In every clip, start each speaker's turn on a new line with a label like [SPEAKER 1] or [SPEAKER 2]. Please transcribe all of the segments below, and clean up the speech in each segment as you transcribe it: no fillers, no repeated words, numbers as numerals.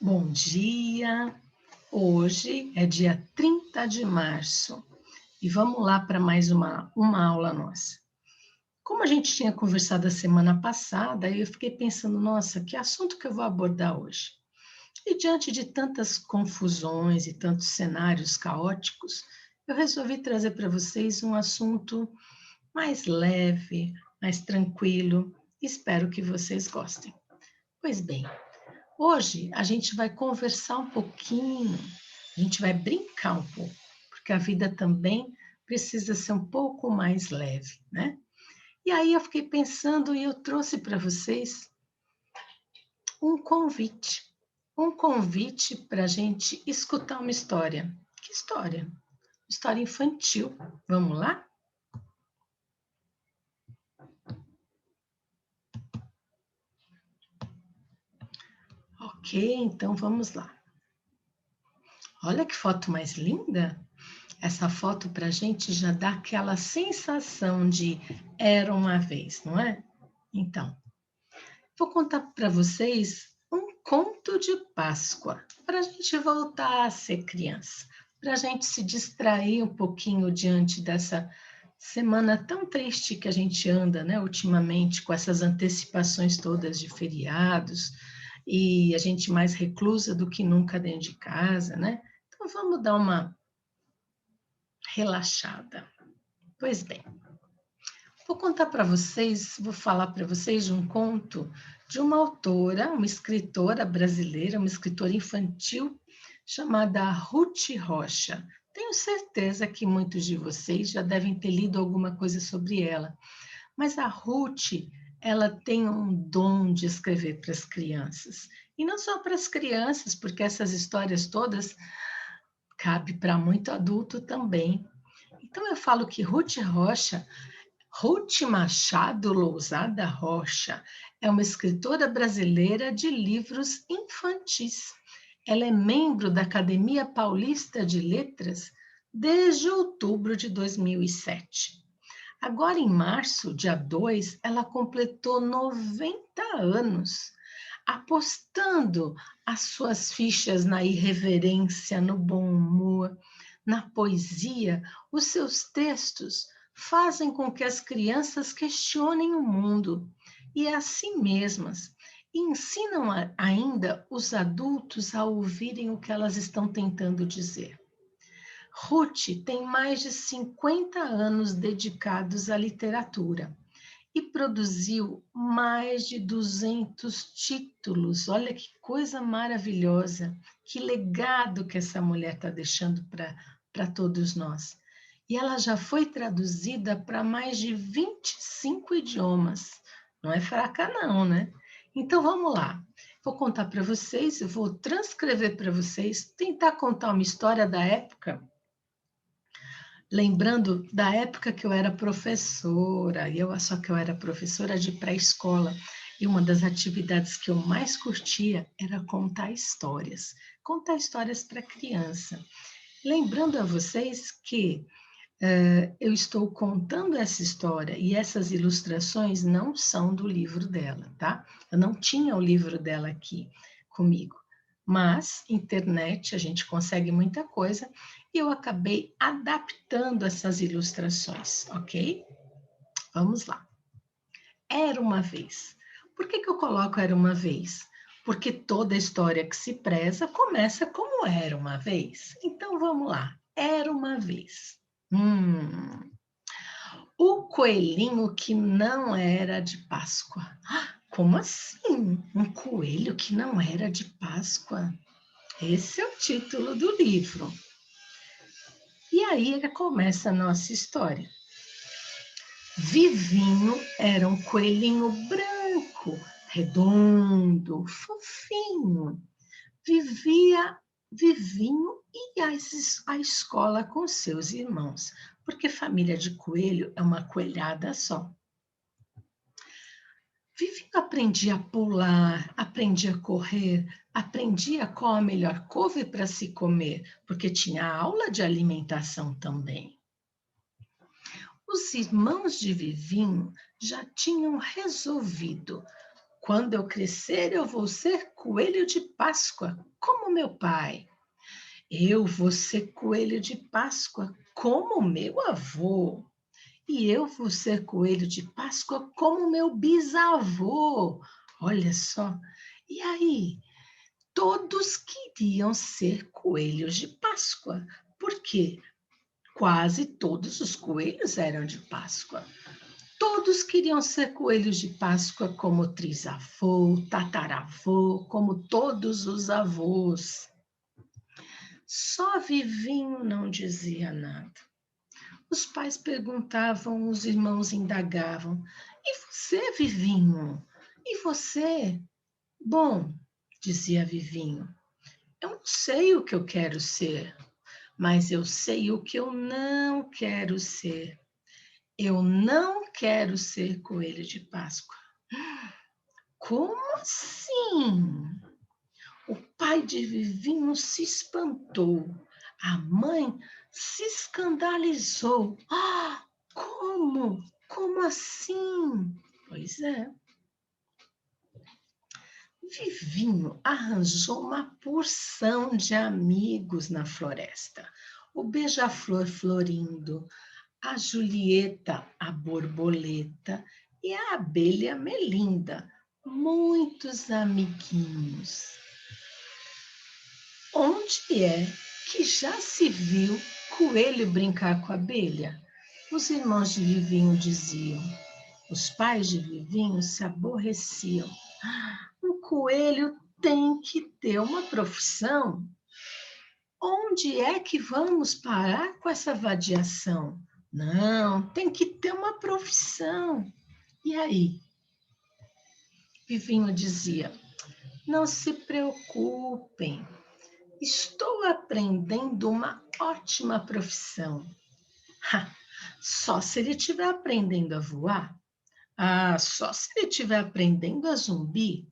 [SPEAKER 1] Bom dia! Hoje é dia 30 de março e vamos lá para mais uma aula nossa. Como a gente tinha conversado a semana passada, eu fiquei pensando, nossa, que assunto que eu vou abordar hoje? E diante de tantas confusões e tantos cenários caóticos, eu resolvi trazer para vocês um assunto mais leve, mais tranquilo. Espero que vocês gostem. Pois bem, hoje a gente vai conversar um pouquinho, a gente vai brincar um pouco, porque a vida também precisa ser um pouco mais leve, né? E aí eu fiquei pensando e eu trouxe para vocês um convite para a gente escutar uma história. Que história? História infantil. Vamos lá? Ok, então vamos lá. Olha que foto mais linda! Essa foto para a gente já dá aquela sensação de era uma vez, não é? Então, vou contar para vocês um conto de Páscoa, para a gente voltar a ser criança, para a gente se distrair um pouquinho diante dessa semana tão triste que a gente anda, né, ultimamente, com essas antecipações todas de feriados, e a gente mais reclusa do que nunca dentro de casa, né? Então, vamos dar uma relaxada. Pois bem, vou contar para vocês, vou falar para vocês de um conto de uma autora, uma escritora brasileira, uma escritora infantil, chamada Ruth Rocha. Tenho certeza que muitos de vocês já devem ter lido alguma coisa sobre ela, mas a Ruth, ela tem um dom de escrever para as crianças. E não só para as crianças, porque essas histórias todas cabem para muito adulto também. Então eu falo que Ruth Machado Lousada Rocha é uma escritora brasileira de livros infantis. Ela é membro da Academia Paulista de Letras desde outubro de 2007. Agora, em março, dia 2, ela completou 90 anos, apostando as suas fichas na irreverência, no bom humor, na poesia. Os seus textos fazem com que as crianças questionem o mundo e a si mesmas, e ensinam ainda os adultos a ouvirem o que elas estão tentando dizer. Ruth tem mais de 50 anos dedicados à literatura e produziu mais de 200 títulos. Olha que coisa maravilhosa, que legado que essa mulher está deixando para todos nós. E ela já foi traduzida para mais de 25 idiomas. Não é fraca não, né? Então vamos lá. Vou contar para vocês, eu vou transcrever para vocês, tentar contar uma história da época, lembrando da época que eu era professora, só que eu era professora de pré-escola, e uma das atividades que eu mais curtia era contar histórias para criança. Lembrando a vocês que eu estou contando essa história e essas ilustrações não são do livro dela, tá? Eu não tinha o livro dela aqui comigo, mas internet a gente consegue muita coisa e eu acabei adaptando essas ilustrações, ok? Vamos lá. Era uma vez. Por que eu coloco era uma vez? Porque toda história que se preza começa como era uma vez. Então vamos lá. Era uma vez. O coelhinho que não era de Páscoa. Como assim? Um coelho que não era de Páscoa? Esse é o título do livro. E aí começa a nossa história. Vivinho era um coelhinho branco, redondo, fofinho. Vivia Vivinho ia à escola com seus irmãos, porque família de coelho é uma coelhada só. Vivinho aprendia a pular, aprendia a correr, aprendia qual a melhor couve para se comer, porque tinha aula de alimentação também. Os irmãos de Vivinho já tinham resolvido. Quando eu crescer, eu vou ser coelho de Páscoa, como meu pai. Eu vou ser coelho de Páscoa, como meu avô. E eu vou ser coelho de Páscoa, como meu bisavô. Olha só. E aí, todos queriam ser coelhos de Páscoa, porque quase todos os coelhos eram de Páscoa. Todos queriam ser coelhos de Páscoa, como trisavô, tataravô, como todos os avós. Só Vivinho não dizia nada. Os pais perguntavam, os irmãos indagavam: E você, Vivinho? E você? Bom, dizia Vivinho, eu não sei o que eu quero ser, mas eu sei o que eu não quero ser. Eu não quero ser coelho de Páscoa. Como assim? O pai de Vivinho se espantou. A mãe se escandalizou. Ah, como? Como assim? Pois é. Vivinho arranjou uma porção de amigos na floresta. O beija-flor Florindo, a Julieta, a borboleta e a abelha Melinda. Muitos amiguinhos. Onde é que já se viu coelho brincar com abelha? Os irmãos de Vivinho diziam. Os pais de Vivinho se aborreciam. Um coelho tem que ter uma profissão. Onde é que vamos parar com essa vadiação? Não, tem que ter uma profissão. E aí? Vivinho dizia: Não se preocupem, estou aprendendo uma ótima profissão. Ha, só se ele estiver aprendendo a voar? Ah, só se ele estiver aprendendo a zumbi?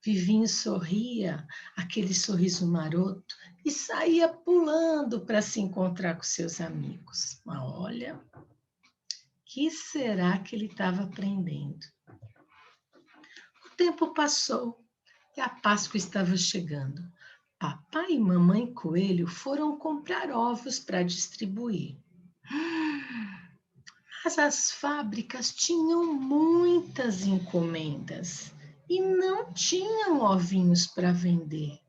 [SPEAKER 1] Vivinho sorria, aquele sorriso maroto, e saía pulando para se encontrar com seus amigos. Mas olha, que será que ele estava aprendendo? O tempo passou e a Páscoa estava chegando. Papai e mamãe coelho foram comprar ovos para distribuir. Mas as fábricas tinham muitas encomendas e não tinham ovinhos para vender.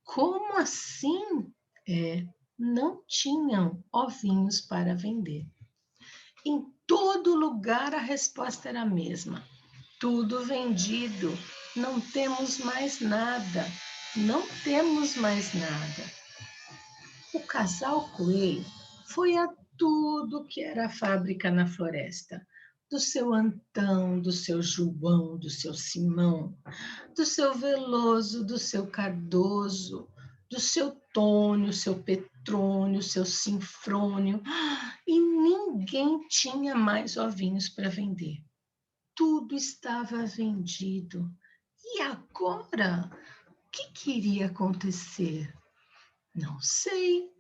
[SPEAKER 1] Como assim? É, não tinham ovinhos para vender. Em todo lugar a resposta era a mesma. Tudo vendido, não temos mais nada, não temos mais nada. O casal coelho foi a tudo que era fábrica na floresta. Do seu Antão, do seu João, do seu Simão, do seu Veloso, do seu Cardoso, do seu Tônio, seu Petrônio, seu Sinfrônio, e ninguém tinha mais ovinhos para vender. Tudo estava vendido. E agora? O que iria acontecer? Não sei.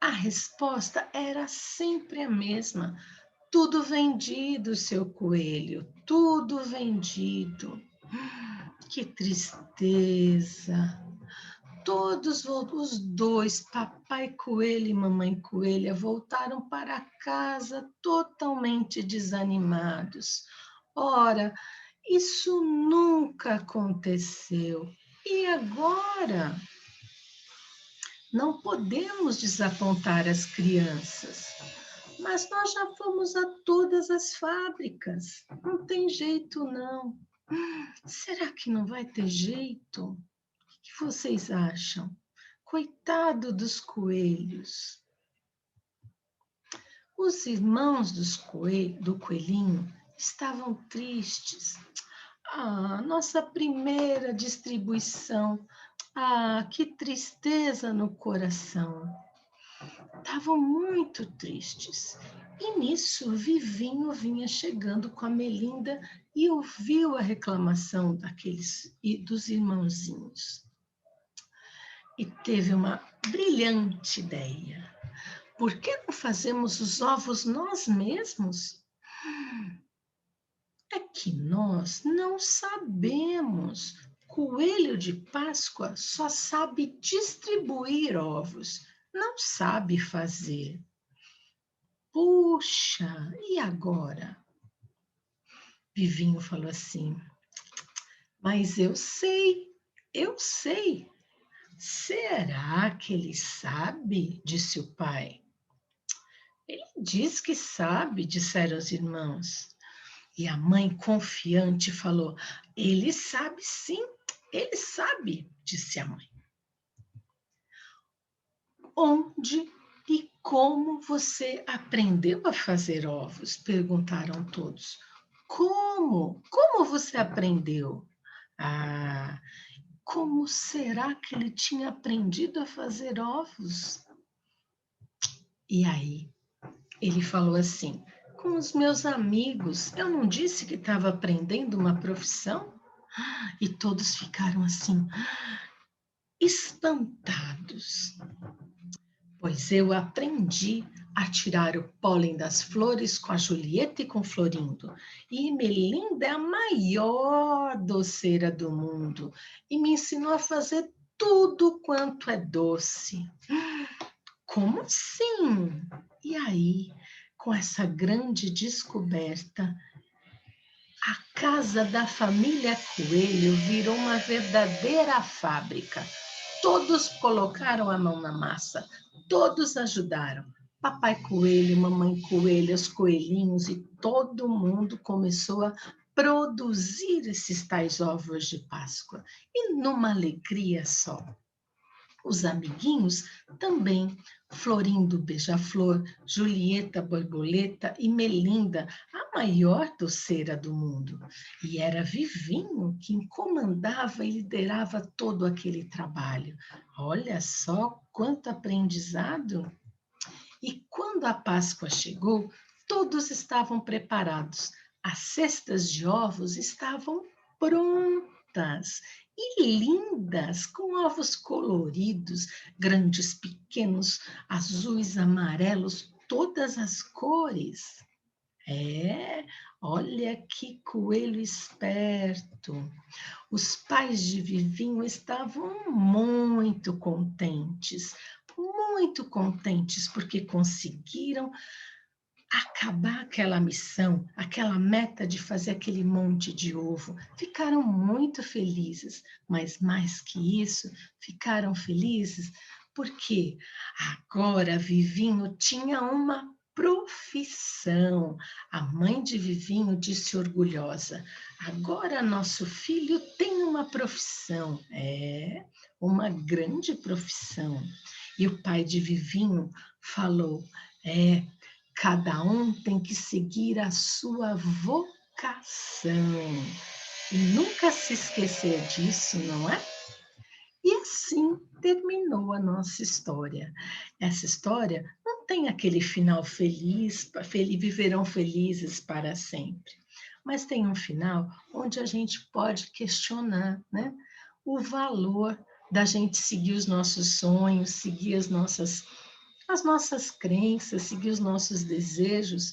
[SPEAKER 1] A resposta era sempre a mesma. Tudo vendido, seu coelho, tudo vendido. Que tristeza. Todos os dois, papai coelho e mamãe coelha, voltaram para casa totalmente desanimados. Ora, isso nunca aconteceu. E agora? Não podemos desapontar as crianças, mas nós já fomos a todas as fábricas. Não tem jeito, não. Será que não vai ter jeito? O que vocês acham? Coitado dos coelhos. Os irmãos do coelhinho estavam tristes. Ah, nossa primeira distribuição. Ah, que tristeza no coração. Estavam muito tristes. E nisso, Vivinho vinha chegando com a Melinda e ouviu a reclamação daqueles e dos irmãozinhos. E teve uma brilhante ideia. Por que não fazemos os ovos nós mesmos? é que nós não sabemos. Coelho de Páscoa só sabe distribuir ovos, não sabe fazer. Puxa, e agora? Vivinho falou assim, mas eu sei. Será que ele sabe? Disse o pai. Ele diz que sabe, disseram os irmãos. E a mãe, confiante, falou: ele sabe sim, ele sabe, disse a mãe. Onde e como você aprendeu a fazer ovos? Perguntaram todos. Como? Como você aprendeu? Ah, como será que ele tinha aprendido a fazer ovos? E aí, ele falou assim: com os meus amigos, eu não disse que estava aprendendo uma profissão? E todos ficaram assim, espantados. Pois eu aprendi a tirar o pólen das flores com a Julieta e com Florindo. E Melinda é a maior doceira do mundo e me ensinou a fazer tudo quanto é doce. Como assim? E aí, com essa grande descoberta, a casa da família Coelho virou uma verdadeira fábrica. Todos colocaram a mão na massa, todos ajudaram. Papai Coelho, mamãe Coelho, os coelhinhos e todo mundo começou a produzir esses tais ovos de Páscoa. E numa alegria só. Os amiguinhos também, Florindo Beija-Flor, Julieta Borboleta e Melinda, a maior doceira do mundo. E era Vivinho quem comandava e liderava todo aquele trabalho. Olha só quanto aprendizado! E quando a Páscoa chegou, todos estavam preparados. As cestas de ovos estavam prontas e lindas, com ovos coloridos, grandes, pequenos, azuis, amarelos, todas as cores. É, olha que coelho esperto. Os pais de Vivinho estavam muito contentes, porque conseguiram acabar aquela missão, aquela meta de fazer aquele monte de ovo. Ficaram muito felizes, mas mais que isso, ficaram felizes porque agora Vivinho tinha uma profissão. A mãe de Vivinho disse orgulhosa: agora nosso filho tem uma profissão, uma grande profissão. E o pai de Vivinho falou: é, cada um tem que seguir a sua vocação e nunca se esquecer disso, não é? E assim terminou a nossa história. Essa história não tem aquele final feliz, viverão felizes para sempre, mas tem um final onde a gente pode questionar, né, o valor da gente seguir os nossos sonhos, seguir as nossas crenças, seguir os nossos desejos,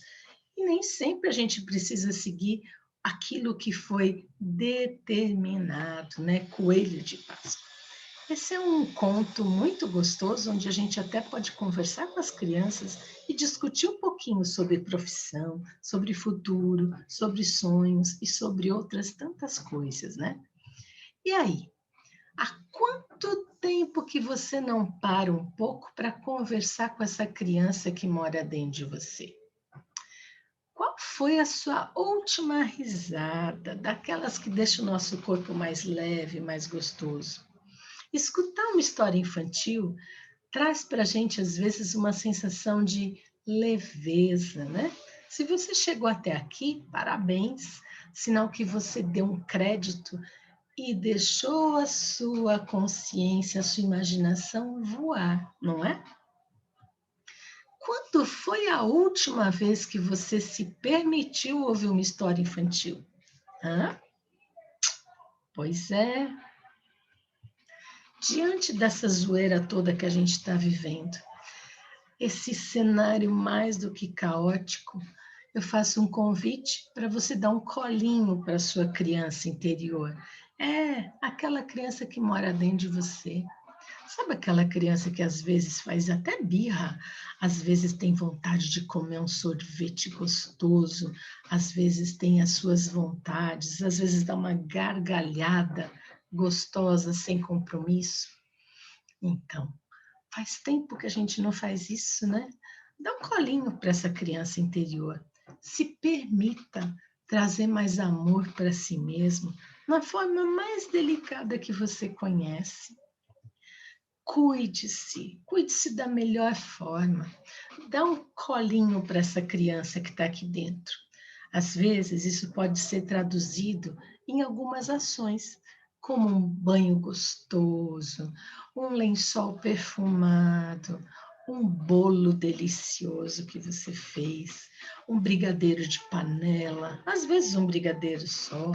[SPEAKER 1] e nem sempre a gente precisa seguir aquilo que foi determinado, né? Coelho de Páscoa. Esse é um conto muito gostoso, onde a gente até pode conversar com as crianças e discutir um pouquinho sobre profissão, sobre futuro, sobre sonhos e sobre outras tantas coisas, né? E aí, há quanto tempo que você não para um pouco para conversar com essa criança que mora dentro de você? Qual foi a sua última risada, daquelas que deixam o nosso corpo mais leve, mais gostoso? Escutar uma história infantil traz para a gente, às vezes, uma sensação de leveza, né? Se você chegou até aqui, parabéns, sinal que você deu um crédito e deixou a sua consciência, a sua imaginação voar, não é? Quando foi a última vez que você se permitiu ouvir uma história infantil? Hã? Pois é, diante dessa zoeira toda que a gente está vivendo, esse cenário mais do que caótico, eu faço um convite para você dar um colinho para sua criança interior. É, aquela criança que mora dentro de você. Sabe aquela criança que às vezes faz até birra, às vezes tem vontade de comer um sorvete gostoso, às vezes tem as suas vontades, às vezes dá uma gargalhada gostosa, sem compromisso? Então, faz tempo que a gente não faz isso, né? Dá um colinho para essa criança interior. Se permita trazer mais amor para si mesmo, na forma mais delicada que você conhece. Cuide-se da melhor forma. Dá um colinho para essa criança que está aqui dentro. Às vezes, isso pode ser traduzido em algumas ações, como um banho gostoso, um lençol perfumado, um bolo delicioso que você fez, um brigadeiro de panela, às vezes um brigadeiro só,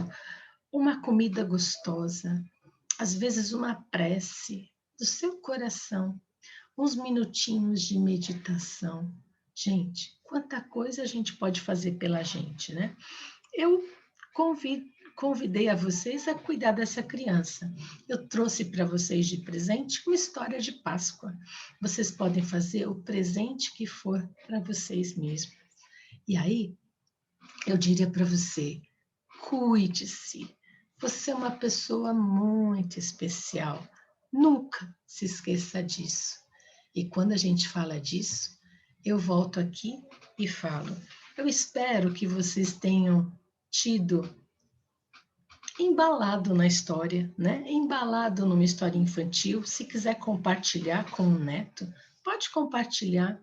[SPEAKER 1] uma comida gostosa, às vezes uma prece do seu coração, uns minutinhos de meditação. Gente, quanta coisa a gente pode fazer pela gente, né? Eu convidei a vocês a cuidar dessa criança. Eu trouxe para vocês de presente uma história de Páscoa. Vocês podem fazer o presente que for para vocês mesmos. E aí, eu diria para você, cuide-se. Você é uma pessoa muito especial. Nunca se esqueça disso. E quando a gente fala disso, eu volto aqui e falo. Eu espero que vocês tenham tido embalado na história, né? Embalado numa história infantil. Se quiser compartilhar com o neto, pode compartilhar.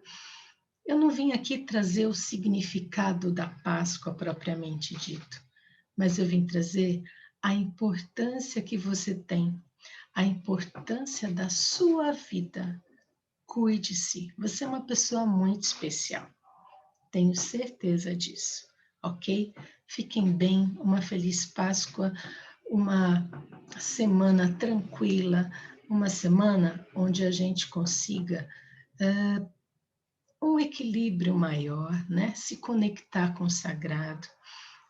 [SPEAKER 1] Eu não vim aqui trazer o significado da Páscoa propriamente dito, mas eu vim trazer a importância que você tem, a importância da sua vida. Cuide-se, você é uma pessoa muito especial, tenho certeza disso, ok? Fiquem bem, uma feliz Páscoa, uma semana tranquila, uma semana onde a gente consiga um equilíbrio maior, né? Se conectar com o sagrado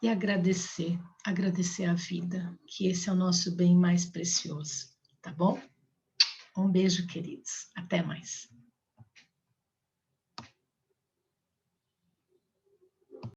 [SPEAKER 1] e agradecer a vida, que esse é o nosso bem mais precioso, tá bom? Um beijo, queridos. Até mais.